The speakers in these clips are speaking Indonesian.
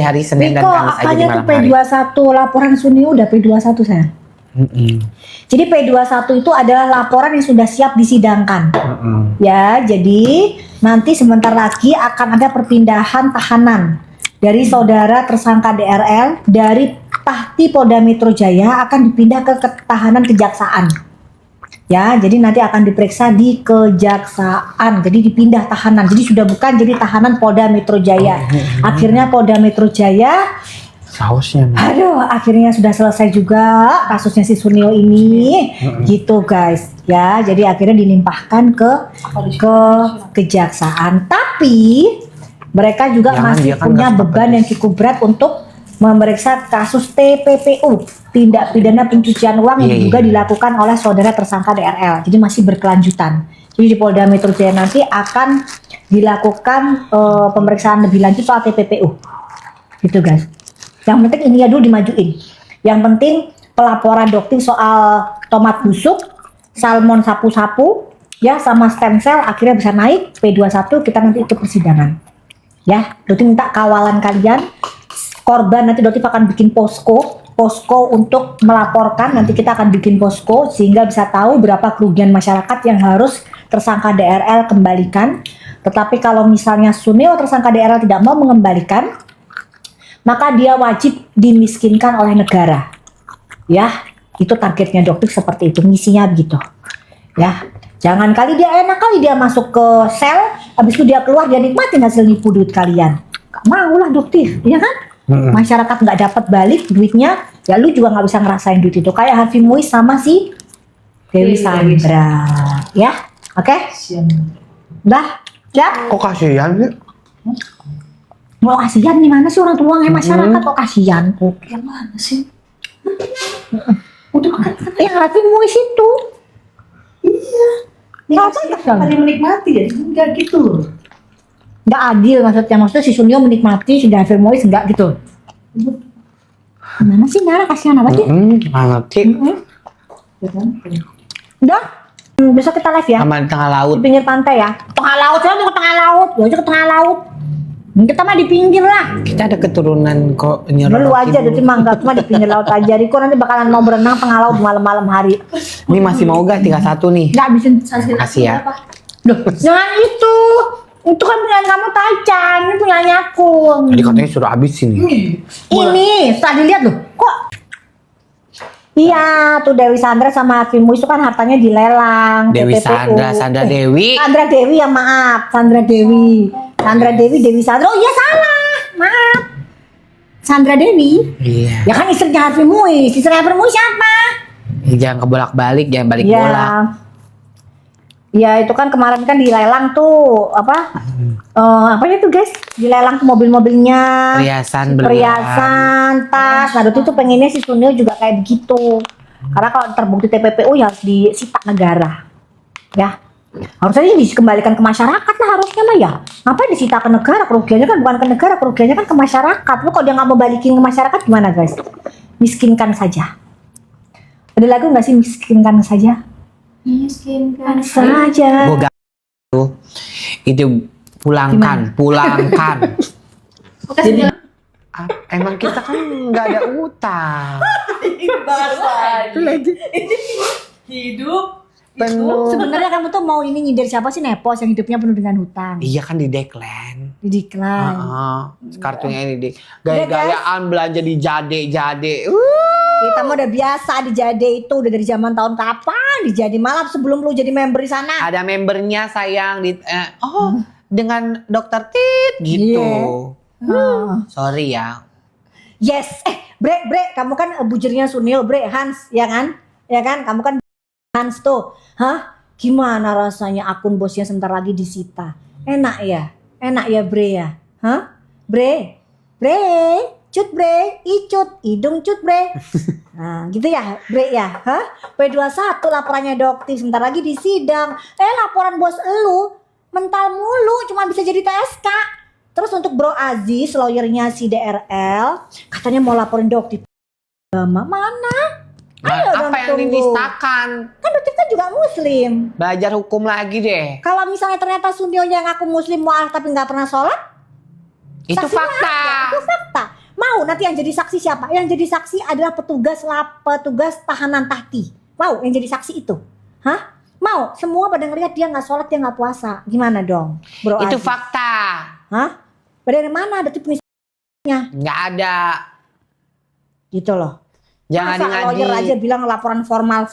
hari Senin dan Kamis aja di malam hari. P21 laporan Sunio udah P21 saya. Jadi P21 itu adalah laporan yang sudah siap disidangkan. Ya, jadi nanti sebentar lagi akan ada perpindahan tahanan dari saudara tersangka DRL dari Tahti Polda Metro Jaya akan dipindah ke tahanan kejaksaan. Ya, jadi nanti akan diperiksa di kejaksaan. Jadi dipindah tahanan. Jadi sudah bukan jadi tahanan Polda Metro Jaya. Akhirnya Polda Metro Jaya sausnya. Aduh, akhirnya sudah selesai juga kasusnya si Sunio ini. Gitu, guys. Ya, jadi akhirnya dilimpahkan ke kejaksaan. Tapi mereka juga masih punya beban yang cukup berat untuk memeriksa kasus TPPU, tindak pidana pencucian uang yang juga dilakukan oleh saudara tersangka DRL. Jadi masih berkelanjutan. Jadi di Polda Metro Jaya nanti akan dilakukan pemeriksaan lebih lanjut soal TPPU. Gitu, guys. Yang penting ini ya dulu dimajuin. Yang penting pelaporan dokter soal tomat busuk, salmon sapu-sapu, ya sama stem cell akhirnya bisa naik P21, kita nanti ikut persidangan. Ya, dokter minta kawalan kalian. Korban nanti dokter akan bikin posko untuk melaporkan. Nanti kita akan bikin posko sehingga bisa tahu berapa kerugian masyarakat yang harus tersangka DRL kembalikan. Tetapi kalau misalnya Sunio tersangka DRL tidak mau mengembalikan, maka dia wajib dimiskinkan oleh negara. Ya, itu targetnya dokter seperti itu, misinya begitu. Ya, jangan kali dia enak kali dia masuk ke sel, habis itu dia keluar dia nikmatin hasil nipu duit kalian. Gak mau lah dokter, ya kan? Masyarakat nggak dapat balik duitnya, ya lu juga nggak bisa ngerasain duit itu. Kayak Harvey Muiz sama si Dewi Sandra, ya, oke? Udah, ya? Kok kasihan sih? Mau kasihan di mana sih orang tua masyarakat kok kasihan? Yang mana sih? Udah kan Yang Harvey Muiz itu. iya. Nggak Paling menikmati ya, enggak gitu loh. nggak adil maksudnya si Sunio menikmati, si Harvey Muiz enggak gitu. Gimana sih Nara, kasihan apa sih? Nggak ngerti. Udah, besok kita live ya. Sama di tengah laut. Di pinggir pantai ya. Tengah laut, saya mau ke tengah laut. Ya aja ke tengah laut. Kita mah di pinggir lah. Kita ada keturunan kok Lu aja, jadi mangga cuma di pinggir laut aja. Riko nanti bakalan mau berenang tengah laut malam-malam hari. Ini masih mau gak 31 nih? Nggak habisin. Makasih ya. Loh, jangan itu. Itu kan punya kamu Tacan, ini punya aku. Jadi katanya suruh habisin nih. Ini, tadi lihat loh. Kok? Iya, tuh Dewi Sandra sama Harvey Muiz itu kan hartanya dilelang. Dewi TPPU. Sandra Dewi. Sandra Dewi ya, maaf. Sandra Dewi. Dewi Sandra. Oh iya salah. Maaf. Sandra Dewi. Iya. Ya kan istrinya Harvey Muiz. Istrinya Harvey Muiz siapa? Jangan kebolak-balik, jangan balik bola. Ya itu kan kemarin kan dilelang tuh apa itu guys, dilelang tuh mobil-mobilnya, perhiasan, tas. Nah itu tuh pengennya si Sunil juga kayak begitu, karena kalau terbukti TPPU ya harus disita negara, ya harusnya dikembalikan ke masyarakat lah harusnya mah ya. Ngapain disita ke negara, kerugiannya kan bukan ke negara, kerugiannya kan ke masyarakat. Lu kalau dia nggak mau balikin ke masyarakat gimana guys? Miskinkan saja. Ada lagu nggak sih miskinkan saja? Miskinkan saja. Boga itu pulangkan. Jadi, emang kita kan nggak ada utang. Itu lagi. Hidup Penuh. sebenarnya kamu tuh mau ini nyindir siapa sih, Nepos yang hidupnya penuh dengan hutang? Iya kan di Deklan. Di Diklan. Kartunya ini di gaya-gayaan belanja di jade. Kita mah udah biasa di Jade itu udah dari zaman tahun kapan di Jade, malam sebelum lu jadi member di sana. Ada membernya sayang di dengan dokter Tit gitu. Sorry ya. Yes, Bre, kamu kan bujurnya Sunil, Bre, Hans, ya kan? Ya kan? Kamu kan Hans tuh. Hah? Gimana rasanya akun bosnya sebentar lagi disita? Enak ya, Bre ya? Hah? Bre, cut bre, icut, hidung cut bre. Nah gitu ya bre ya. Hah? P21 laporannya dokter sebentar lagi di sidang. Laporan bos elu mental mulu cuma bisa jadi TSK. Terus untuk Bro Aziz, lawyernya si DRL, katanya mau laporin dokter. Mana? Ayo dong apa yang tunggu. dinistakan? Kan dokter kan juga muslim. Belajar hukum lagi deh. Kalau misalnya ternyata Sunio yang aku muslim mualaf tapi nggak pernah sholat, Itu saksinya fakta. ada, itu fakta. nanti yang jadi saksi siapa? Yang jadi saksi adalah petugas tahanan tahti. Mau yang jadi saksi itu? Hah? Mau? Semua pada ngeliat dia nggak sholat, dia nggak puasa. Gimana dong, Bro Itu Aziz? fakta. Hah? Dari mana ada tipu Nggak ada. gitu loh. Jangan Masa ngadi. lawyer aja bilang laporan formal,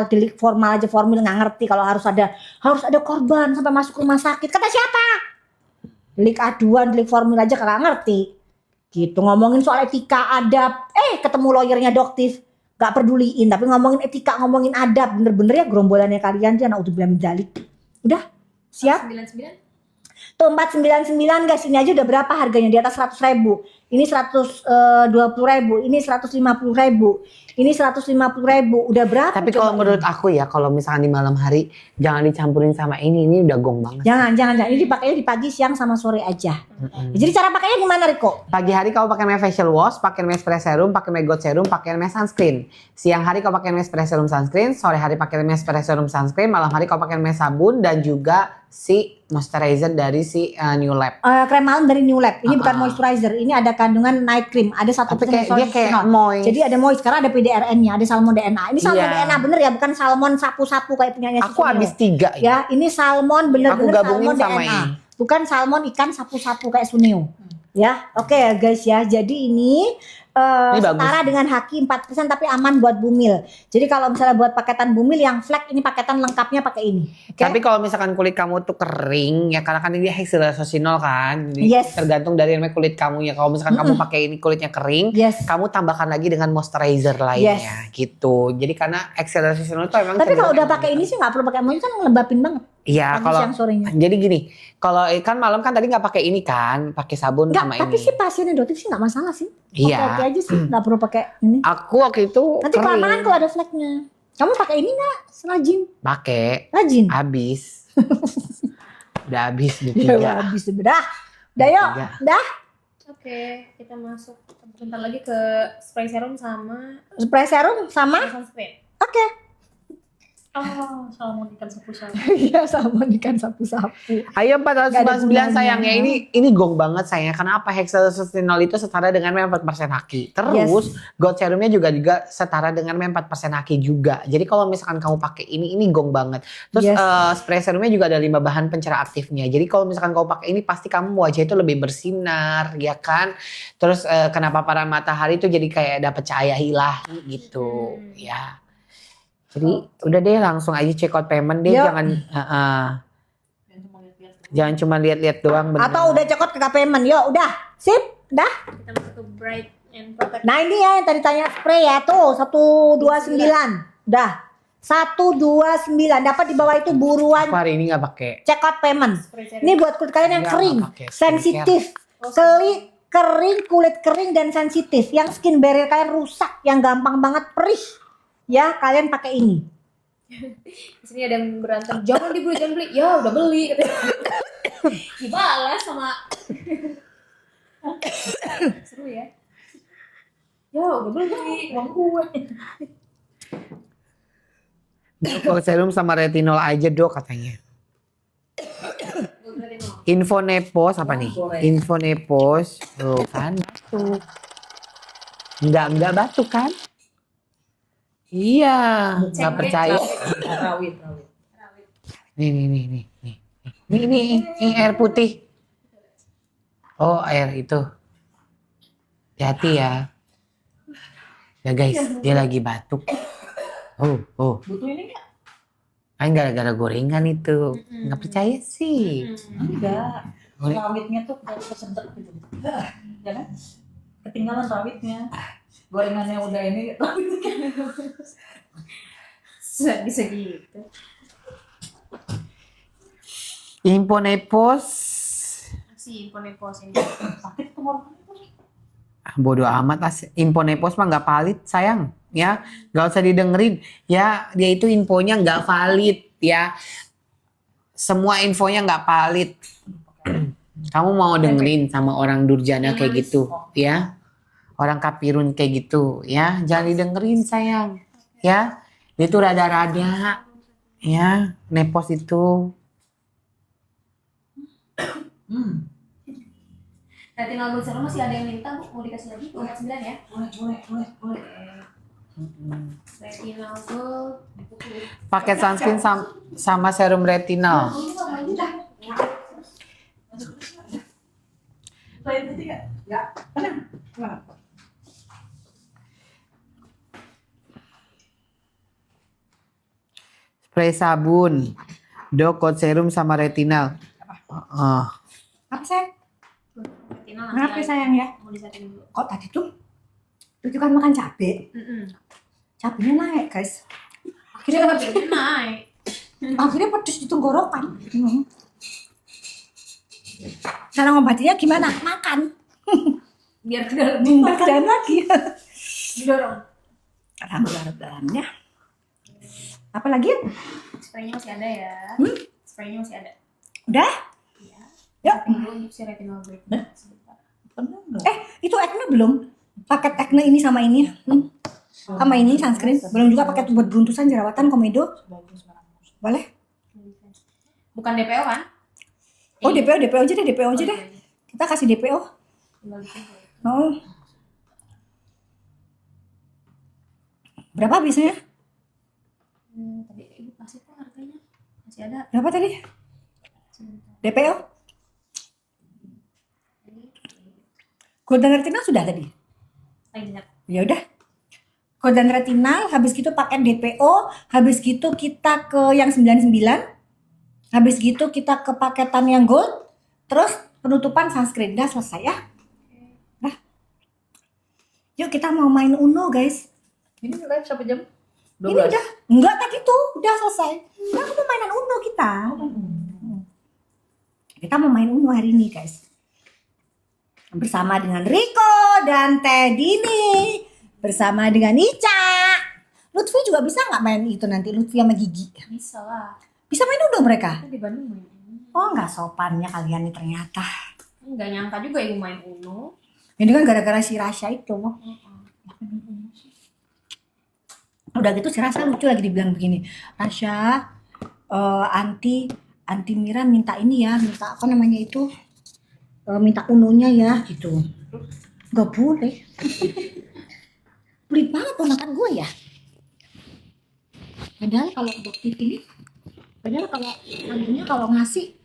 delik formal aja formil nggak ngerti kalau harus ada korban sampai masuk rumah sakit. Kata siapa? Delik aduan, delik formil aja kagak ngerti. Gitu ngomongin soal etika adab, ketemu lawyernya doktif, gak peduliin. Tapi ngomongin etika, ngomongin adab, bener-bener ya gerombolannya kalian dia naudzubillah min dzalik. Udah siap? 99. Tuh 499 guys, ini aja udah berapa harganya? Di atas 100.000. Ini 120.000, ini 150.000, ini 150.000. Udah berapa? Tapi kalau menurut aku ya, kalau misalkan di malam hari jangan dicampurin sama ini udah gong banget. Jangan. Ini dipakainya di pagi, siang sama sore aja. Jadi cara pakainya gimana, Riko? Pagi hari kau pakai namanya facial wash, pakai namanya spray serum, pakai namanya god serum, pakai namanya sunscreen. Siang hari kau pakai namanya spray serum sunscreen, sore hari pakai namanya spray serum sunscreen, malam hari kau pakai namanya sabun dan juga si moisturizer dari si New Lab. Krem malam dari New Lab. Ini bukan moisturizer, ini ada kandungan night cream. Ada 1% Tapi dia kayak retinol. moist. Jadi ada moist karena ada PDRN-nya, ada salmon DNA. Ini salmon Iya. DNA bener ya, bukan salmon sapu-sapu kayak punyanya Aku Susuneo. habis 3 ya. Ya, ini salmon bener-bener Aku gabungin salmon sama DNA. ini. Bukan salmon ikan sapu-sapu kayak Suneo. Ya, oke ya guys ya. Jadi ini Ini setara dengan Haki 4% tapi aman buat bumil. Jadi kalau misalnya buat paketan bumil yang flek, ini paketan lengkapnya pakai ini. Oke? Tapi kalau misalkan kulit kamu tuh kering ya karena kan ini hexylresosinol kan. Jadi Yes. tergantung dari namanya kulit kamu ya. Kalau misalkan kamu pakai ini kulitnya kering, Yes. kamu tambahkan lagi dengan moisturizer lainnya gitu. Jadi karena hexylresosinol itu emang Tapi kalau cenderung udah pakai ini sih nggak perlu pakai moist, kan ngelembapin banget. Iya, Pagi, kalau siang, sorenya. jadi gini, kalau kan malam kan tadi nggak pakai ini kan, pakai sabun Enggak, sama tapi ini. sih pasiennya dokter sih nggak masalah sih. Iya. Oke aja sih, nggak perlu pakai ini. Aku waktu itu Nanti kelamaan kering, kalau ada fleknya. Kamu pakai ini nggak? Rajin. pakai, Rajin. habis, udah habis di Ya, 3. habis udah. Udah yuk, Tiga. dah. Oke, kita masuk bentar lagi ke spray serum sama Spray serum sama. sunscreen. Oke. Ah, salmon ikan sapu-sapu. Iya sama ikan sapu-sapu. Ayo Nggak ada 499 gunanya. sayang ya, ini gong banget sayang. Kenapa hexylresinol itu setara dengan 4% haki. Terus god serumnya juga setara dengan 4% haki juga. Jadi kalau misalkan kamu pakai ini gong banget. Terus Yes. spray serumnya juga ada 5 bahan pencerah aktifnya. Jadi kalau misalkan kamu pakai ini pasti kamu wajah itu lebih bersinar, ya kan? Terus kenapa paparan matahari itu jadi kayak dapat cahaya ilahi gitu, ya. Jadi udah deh langsung aja check out payment deh, Yuk. jangan jangan cuma lihat-lihat doang. bener. Atau udah cekot ke payment. Yuk, udah. Sip, dah. Kita masuk ke bright and protect. Nah ini ya yang tadi tanya spray ya tuh 129. Udah. 129 dapat di bawah itu buruan Aku hari ini nggak pakai. check out payment. Spray serum. Ini buat kulit kalian yang Enggak, kering, nggak pakai sensitif, kulit kering dan sensitif, yang skin barrier kalian rusak, yang gampang banget perih. Ya, kalian pakai ini. Di sini ada yang berantem, jangan dibeli, jangan beli. Ya udah beli katanya. Dibalas sama seru ya. Ya udah beli uang gue. God serum sama retinol aja dok katanya. Info Nepos apa nih? Info Nepos. Tuh kan batuk. Enggak batuk kan? Iya, nggak percaya. Rawit. Nih. Ini air putih. Oh, air itu. Hati-hati ya. Ya guys, dia lagi batuk. Oh. Butuh ini nggak? Kan gara-gara gorengan itu. Nggak percaya sih. Enggak. Boleh. Rawitnya tuh kayak kesedek gitu. Ya kan? Ketinggalan rawitnya. Gorengannya udah ini, rawitnya. Bisa gitu. Info Nepos. Si Ponepos ini. Sakit tuh orang. Bodoh amat lah. Info Nepos mah nggak valid sayang. Ya, nggak usah didengerin. Ya, dia itu infonya nggak valid. Ya, semua infonya nggak valid. Kamu mau dengerin sama orang durjana kayak gitu, ya? Orang kapirun kayak gitu, ya? Jangan didengerin sayang, ya? Dia tuh rada-rada, ya? Nepos itu. Retinol glycerin masih ada yang minta Bu, mau dikasih lagi 249 ya. Boleh. Retinol gold. Pakai sunscreen sama serum retinol. Lain tadi nggak? Tenang. Spray sabun, Dok, cold serum sama retinol. Oh. Apa sayang? Retinol Kenapa nanti sayang ya? mau disetting dulu. Kok tadi tuh itu kan makan cabai. Cabenya naik guys. Akhirnya harganya naik. Akhirnya pedes di tenggorokan. Cara ngobatinya gimana? Makan. Biar ke dalam. Kerjaan lagi. Didorong. Alhamdulillah dalamnya. Apa lagi? Spraynya masih ada ya. Spraynya masih ada. Udah? Iya. Yuk. Setting dulu untuk si retinol gold. Sebentar. Itu acne belum? Paket acne ini sama ini. Sama ini sunscreen. Belum juga paket buat beruntusan jerawatan komedo. Boleh? Bukan DPO kan? Oh DPO aja deh, DPO aja deh. Kita kasih DPO. Tinggal ditinggal. Oh. Berapa biasanya? Tadi ibu kasih kok harganya. Masih ada. Berapa tadi? Sebentar. DPO? Golden retinal sudah tadi. Lagi banyak. Ya udah. Golden retinal, habis gitu pakai DPO, habis gitu kita ke yang 99. Habis gitu kita ke paketan yang gold, terus penutupan sunscreen. Dah selesai ya. Nah. Yuk kita mau main Uno guys. Ini live sampai jam 12. Ini udah, enggak tak gitu, udah selesai. Udah mau mainan Uno kita. Kita mau main Uno hari ini guys. Bersama dengan Rico dan Tedini. Bersama dengan Ica. Lutfi juga bisa nggak main itu nanti, Lutfi sama Gigi? Bisa lah. Bisa main Uno mereka? Kan di Bandung main. Oh nggak sopannya kalian nih ternyata. Nggak nyangka juga ibu main Uno. Ini kan gara-gara si Rasya itu. Udah gitu si Rasya lucu lagi dibilang begini. Rasya, anti Mira minta ini ya, minta apa namanya itu, minta Unonya ya gitu. Gak boleh. Pelit banget ponakan gue ya. Padahal kalau dokter ini, padahal kalau tantenya kalau ngasih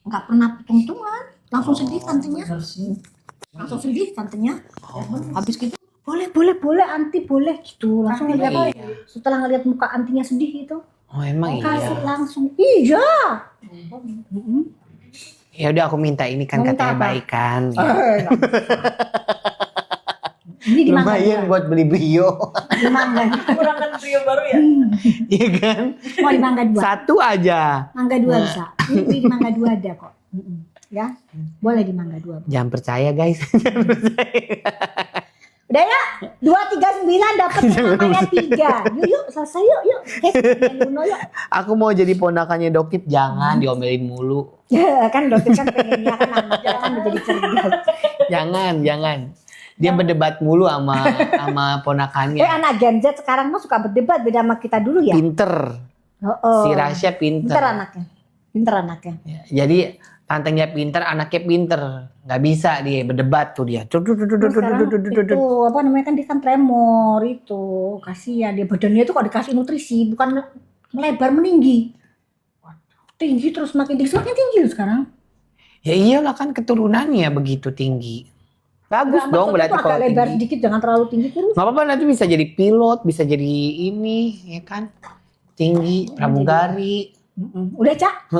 nggak pernah hitung-hitungan, langsung sedih tantenya. Langsung sedih tantenya. Habis gitu boleh anti boleh gitu langsung ngeliat setelah ngeliat muka antinya sedih gitu Oh emang kasih iya. langsung iya. Ya udah aku minta ini kan Mau minta katanya apa? baik kan. Ini di mangga Lumayan dua. buat beli Brio. Di mangga Kurangkan trio baru ya. Iya kan? mau di mangga dua. Satu aja. Mangga dua bisa. Ini di mangga dua ada kok. Ya boleh di mangga dua. Jangan percaya guys. Jangan percaya. Udah ya 239 dapat namanya 3. Yuk selesai yuk. Main Uno yuk. Aku mau jadi ponakannya Dokip, jangan diomelin mulu. Kan dokter kan pengennya kan anaknya kan menjadi cerdas. Jangan. Dia berdebat mulu sama ponakannya. Anak Gen Z sekarang mah suka berdebat beda sama kita dulu ya. Pinter. Si Rasya pinter. Pinter anaknya. Ya, jadi tantenya pinter, anaknya pinter. Nggak bisa dia berdebat tuh dia. Sekarang itu apa namanya kan dia kan tremor itu. Kasihan dia badannya itu kalau dikasih nutrisi bukan melebar meninggi. Tinggi terus makin tinggi loh sekarang. Ya iyalah kan keturunannya begitu tinggi. Bagus Nggak, dong maksudnya berarti tuh agak kalau lebar tinggi. sedikit jangan terlalu tinggi terus. Nggak apa-apa nanti bisa jadi pilot, bisa jadi ini, ya kan? Tinggi, pramugari. Udah Cak?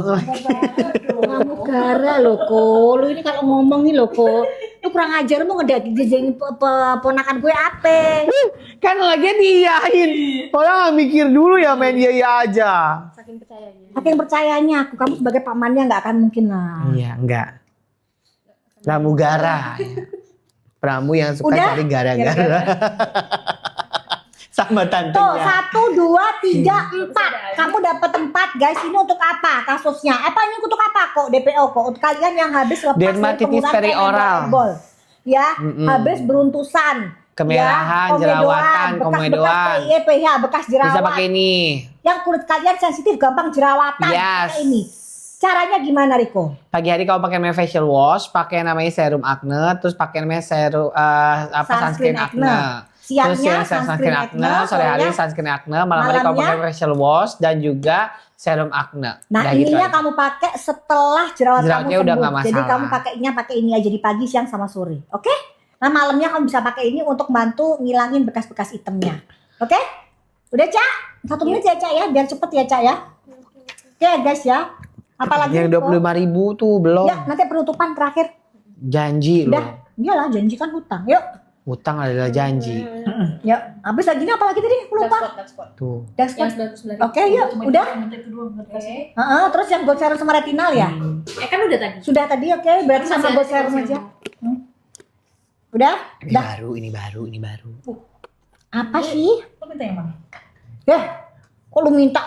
Pramugara loh kok. Lu ini kalau ngomong nih loh kok. Lu kurang ajar lu ngejajain ponakan gue apa? Kan lagi diiyain. Orang nggak mikir dulu ya main iya aja. Saking percayanya. Saking percayanya aku kamu sebagai pamannya nggak akan mungkin lah. Iya, enggak. Pramugara. Pramu yang suka Udah? cari gara-gara. Sama Tuh tantenya. 1, 2, 3, 4. Kamu dapat 4 guys. Ini untuk apa kasusnya? Ini untuk apa kok DPO kok? Untuk kalian yang habis lepas dari Dermatitis penggunaan perioral. Ball. Ya, habis beruntusan. Kemerahan, ya, jerawatan, komedoan. Bekas PH, bekas Bisa jerawat. pakai ini. Yang kulit kalian sensitif gampang jerawatan. Yes. Pakai ini. Caranya gimana Riko? Pagi hari kamu pakai namanya facial wash, pakai namanya serum acne, terus pakai namanya serum sunscreen acne. Terus Siangnya yang sunscreen acne, sore hari sunscreen acne, malam hari kamu pakai facial wash dan juga serum acne. Nah Udah gitu ininya aja. kamu pakai setelah jerawat kamu Jerawatnya udah sembuh. nggak Jadi masalah. kamu pakainya pakai ini aja di pagi, siang sama sore. Oke? Nah malamnya kamu bisa pakai ini untuk bantu ngilangin bekas-bekas itemnya. Oke? Udah Cak? 1 menit ya Cak ya, biar cepet ya Cak ya. Oke guys ya. Apalagi Yang 25.000 tuh belum. Ya nanti penutupan terakhir. Janji loh. Udah. Iyalah janji kan hutang. Yuk. Hutang adalah janji. Yuk. Habis lagi ini apalagi tadi? Aku lupa. Dark spot. Tuh. Dark spot. Yang 99. Oke yuk. Udah. Oke. Terus yang gold serum sama retinal ya? Kan udah tadi. Sudah tadi oke. Berarti sama gold serum aja. Udah? Ini baru, ini baru, ini baru. Apa sih? Lo minta yang mana? Ya, kok lu minta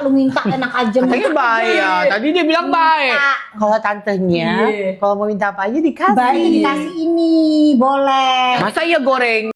enak aja. Katanya Minta baik ya. aja. Tadi dia bilang baik. Kalau tantenya, Iya. kalau mau minta apa aja dikasih. Baik dikasih ini, boleh. Masa iya goreng?